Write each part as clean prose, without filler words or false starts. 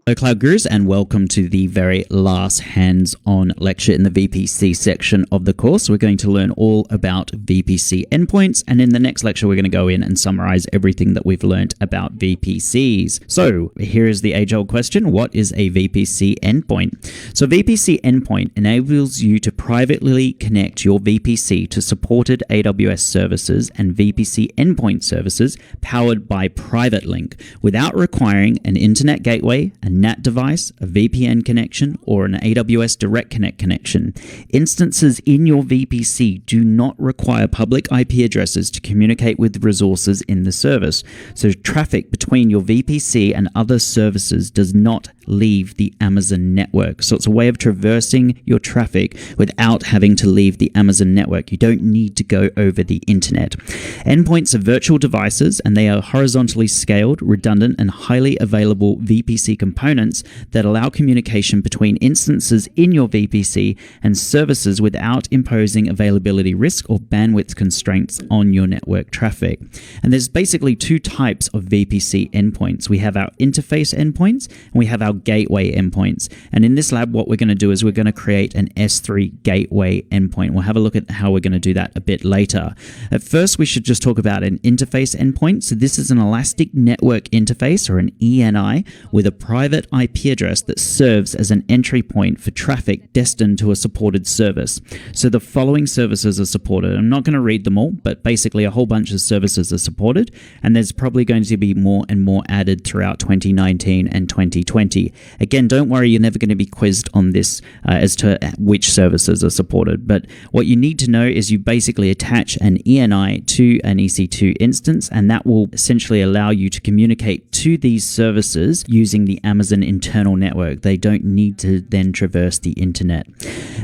Hello Cloud Gurus, and welcome to the very last hands-on lecture in the VPC section of the course. We're going to learn all about VPC endpoints, and in the next lecture we're going to go in and summarize everything that we've learned about VPCs. So here is the age-old question: what is a VPC endpoint? So VPC endpoint enables you to privately connect your VPC to supported AWS services and VPC endpoint services powered by private link without requiring an internet gateway, a NAT device, a VPN connection, or an AWS Direct Connect connection. Instances in your VPC do not require public IP addresses to communicate with resources in the service. So traffic between your VPC and other services does not leave the Amazon network. So it's a way of traversing your traffic without having to leave the Amazon network. You don't need to go over the internet. Endpoints are virtual devices, and they are horizontally scaled, redundant, and highly available VPC components that allow communication between instances in your VPC and services without imposing availability risk or bandwidth constraints on your network traffic. And there's basically two types of VPC endpoints. We have our interface endpoints, and we have our gateway endpoints. And in this lab, what we're going to do is we're going to create an S3 gateway endpoint. We'll have a look at how we're going to do that a bit later. At first, we should just talk about an interface endpoint. So this is an elastic network interface, or an ENI, with a private IP address that serves as an entry point for traffic destined to a supported service. So the following services are supported. I'm not going to read them all, but basically a whole bunch of services are supported, and there's probably going to be more and more added throughout 2019 and 2020. Again, don't worry, you're never going to be quizzed on this as to which services are supported, but what you need to know is you basically attach an ENI to an EC2 instance, and that will essentially allow you to communicate to these services using the Amazon internal network. They don't need to then traverse the internet.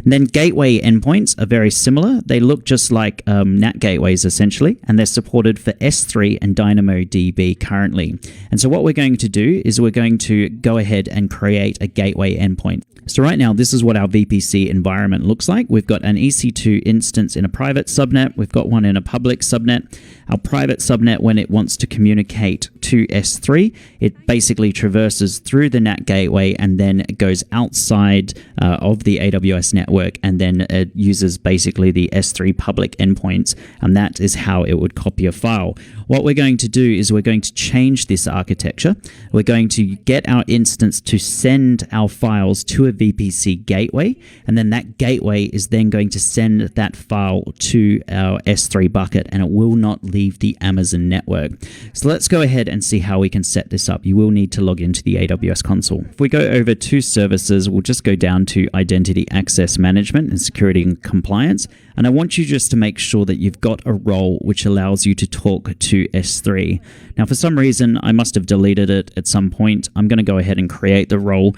And then gateway endpoints are very similar. They look just like NAT gateways essentially, and they're supported for S3 and DynamoDB currently. And so what we're going to do is we're going to go ahead and create a gateway endpoint. So right now, this is what our VPC environment looks like. We've got an EC2 instance in a private subnet. We've got one in a public subnet. Our private subnet, when it wants to communicate to S3, it basically traverses through the NAT gateway and then it goes outside of the AWS network, and then it uses basically the S3 public endpoints, and that is how it would copy a file. What we're going to do is we're going to change this architecture. We're going to get our instance to send our files to a VPC gateway, and then that gateway is then going to send that file to our S3 bucket, and it will not leave the Amazon network. So let's go ahead and see how we can set this up. You will need to log into the AWS console. If we go over to services, we'll just go down to identity access management and security and compliance. And I want you just to make sure that you've got a role which allows you to talk to S3. Now, for some reason, I must have deleted it at some point. I'm going to go ahead and create the role.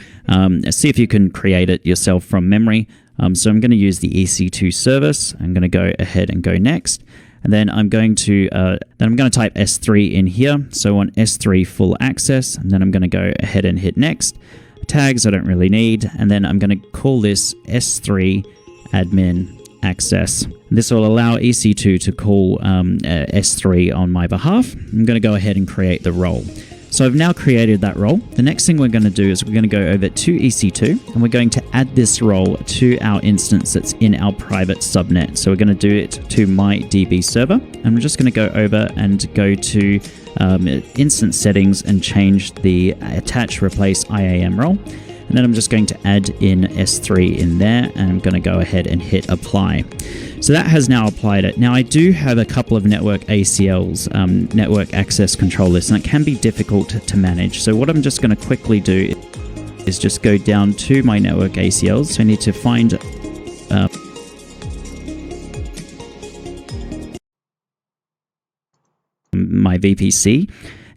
See if you can create it yourself from memory. So I'm going to use the EC2 service. I'm going to go ahead and go next. And then I'm going to type S3 in here. So on S3 full access, and then I'm going to go ahead and hit next. Tags I don't really need, and then I'm going to call this S3 admin access. This will allow EC2 to call S3 on my behalf. I'm going to go ahead and create the role. So I've now created that role. The next thing we're going to do is we're going to go over to EC2, and we're going to add this role to our instance that's in our private subnet. So we're going to do it to my DB server, and we're just going to go over and go to instance settings and change the attach replace IAM role. And then I'm just going to add in S3 in there, and I'm going to go ahead and hit apply. So that has now applied it. Now I do have a couple of network ACLs, network access control lists, and it can be difficult to manage. So what I'm just going to quickly do is just go down to my network ACLs. So I need to find my VPC.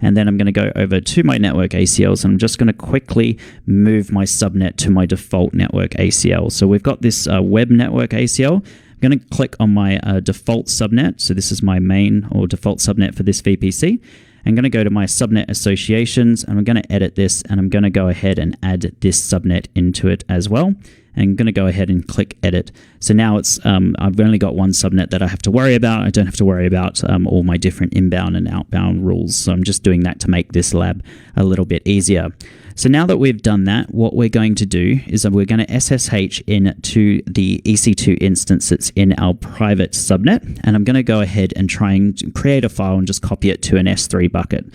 And then I'm going to go over to my network ACLs, and I'm just going to quickly move my subnet to my default network ACL. So we've got this web network ACL. I'm going to click on my default subnet. So this is my main or default subnet for this VPC. I'm going to go to my subnet associations, and I'm going to edit this, and I'm going to go ahead and add this subnet into it as well. and I'm going to go ahead and click edit. So now it's I've only got one subnet that I have to worry about. I don't have to worry about all my different inbound and outbound rules. So I'm just doing that to make this lab a little bit easier. So now that we've done that, what we're going to do is that we're going to SSH into the EC2 instance that's in our private subnet, and I'm going to go ahead and try and create a file and just copy it to an S3 bucket.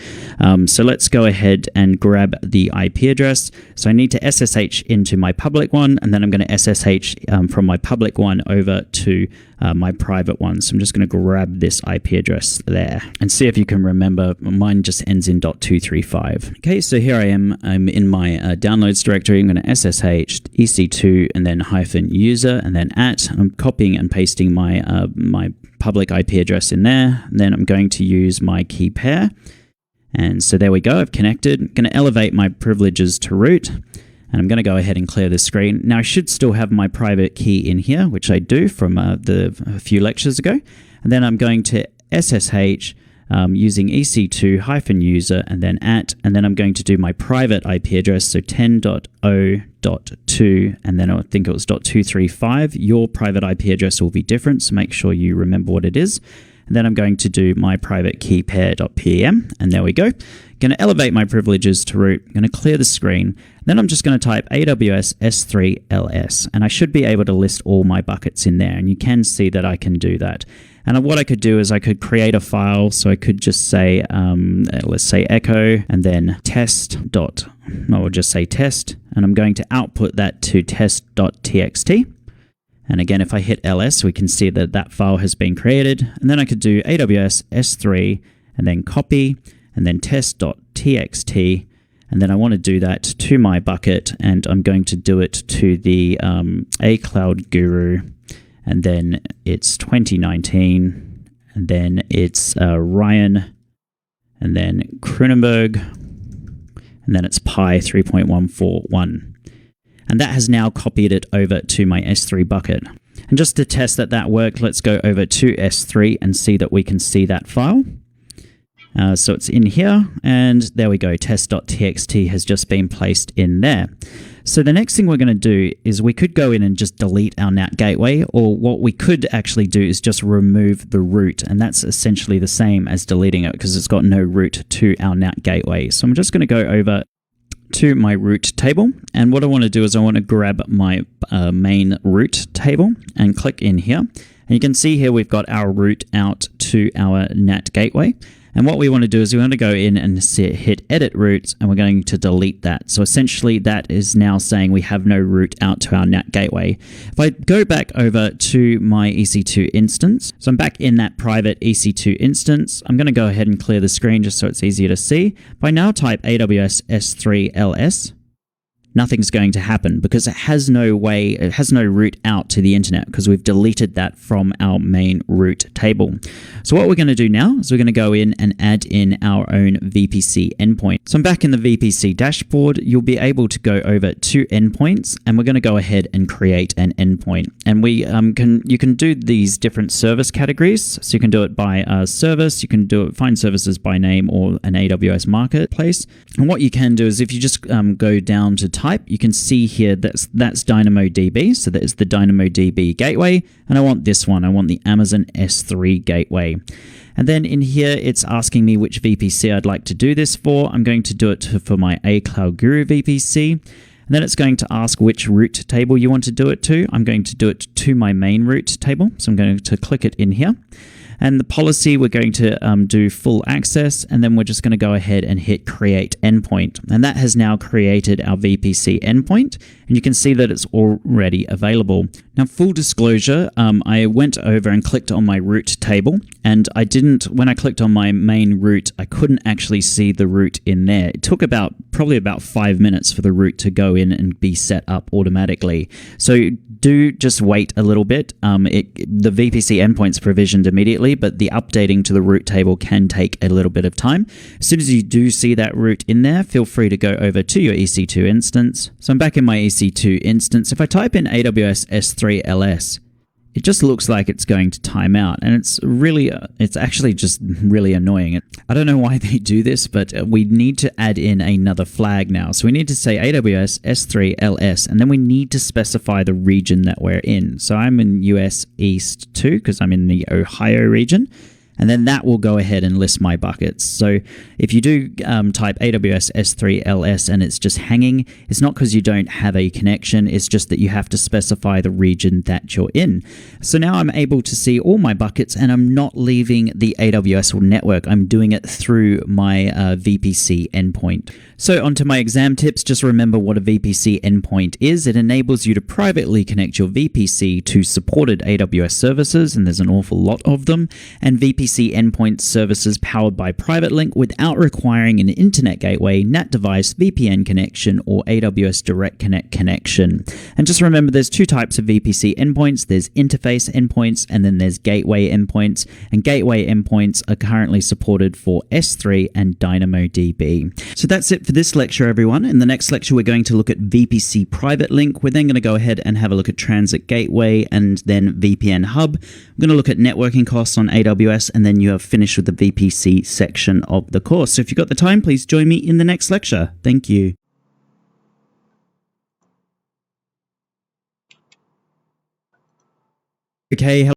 So let's go ahead and grab the IP address. So I need to SSH into my public one, and then I'm going to SSH from my public one over to my private one. So I'm just going to grab this IP address there and see if you can remember. Mine just ends in .235. Okay, so here I am. I'm in my downloads directory. I'm going to SSH EC2 and then -user and then @ I'm copying and pasting my my public IP address in there. And then I'm going to use my key pair. And so there we go. I've connected. I'm going to elevate my privileges to root. And I'm going to go ahead and clear the screen. Now I should still have my private key in here, which I do from a few lectures ago. And then I'm going to SSH using EC2 -user and then @ and then I'm going to do my private IP address, so 10.0.2 and then I think it was .235. Your private IP address will be different, so make sure you remember what it is. And then I'm going to do my private key pair.pem, and there we go. Going to elevate my privileges to root. I'm going to clear the screen. Then I'm just going to type AWS S3LS, and I should be able to list all my buckets in there, and you can see that I can do that. And what I could do is I could create a file, so I could just say, let's say echo, and then we'll just say test, and I'm going to output that to test.txt. And again, if I hit ls, we can see that that file has been created. And then I could do AWS S3 and then copy and then test.txt. And then I want to do that to my bucket, and I'm going to do it to the A Cloud Guru. And then it's 2019. And then it's Ryan. And then Kronenberg. And then it's Pi 3.141. And that has now copied it over to my S3 bucket. And just to test that that worked, let's go over to S3 and see that we can see that file. So it's in here, and there we go. Test.txt has just been placed in there. So the next thing we're going to do is we could go in and just delete our NAT gateway, or what we could actually do is just remove the root, and that's essentially the same as deleting it because it's got no root to our NAT gateway. So I'm just going to go over to my root table, and what I want to do is I want to grab my main root table and click in here, and you can see here we've got our root out to our NAT gateway. And what we want to do is we want to go in and hit edit root, and we're going to delete that. So essentially that is now saying we have no root out to our NAT gateway. If I go back over to my EC2 instance, so I'm back in that private EC2 instance, I'm going to go ahead and clear the screen just so it's easier to see. If I now type AWS S3LS, nothing's going to happen because it has no root out to the internet because we've deleted that from our main root table. So what we're going to do now is we're going to go in and add in our own VPC endpoint. So I'm back in the VPC dashboard. You'll be able to go over to endpoints, and we're going to go ahead and create an endpoint. And you can do these different service categories. So you can do it by service, you can find services by name or an AWS marketplace. And what you can do is if you just go down to type, you can see here that's DynamoDB. So that is the DynamoDB gateway. And I want this one. I want the Amazon S3 gateway. And then in here, it's asking me which VPC I'd like to do this for. I'm going to do it for my A Cloud Guru VPC. And then it's going to ask which root table you want to do it to. I'm going to do it to my main root table. So I'm going to click it in here. And the policy, we're going to do full access, and then we're just going to go ahead and hit create endpoint. And that has now created our VPC endpoint, and you can see that it's already available. Now, full disclosure, I went over and clicked on my root table, and when I clicked on my main root, I couldn't actually see the root in there. It took probably about 5 minutes for the root to go in and be set up automatically. So do just wait a little bit. The VPC endpoint's provisioned immediately, but the updating to the root table can take a little bit of time. As soon as you do see that root in there, feel free to go over to your EC2 instance. So I'm back in my EC2 instance. If I type in AWS S3LS, it just looks like it's going to time out, and it's actually just really annoying. I don't know why they do this, but we need to add in another flag now. So we need to say AWS S3 LS, and then we need to specify the region that we're in. So I'm in US East 2 because I'm in the Ohio region. And then that will go ahead and list my buckets. So if you do type AWS S3 LS and it's just hanging, it's not because you don't have a connection, it's just that you have to specify the region that you're in. So now I'm able to see all my buckets and I'm not leaving the AWS network. I'm doing it through my VPC endpoint. So onto my exam tips, just remember what a VPC endpoint is. It enables you to privately connect your VPC to supported AWS services, and there's an awful lot of them, and VPC endpoint services powered by Private Link without requiring an internet gateway, NAT device, VPN connection, or AWS Direct Connect connection. And just remember there's two types of VPC endpoints. There's interface endpoints and then there's gateway endpoints. And gateway endpoints are currently supported for S3 and DynamoDB. So that's it for this lecture, everyone. In the next lecture, we're going to look at VPC Private Link. We're then going to go ahead and have a look at Transit Gateway and then VPN Hub. We're going to look at networking costs on AWS, and then you have finished with the VPC section of the course. So if you've got the time, please join me in the next lecture. Thank you. Okay.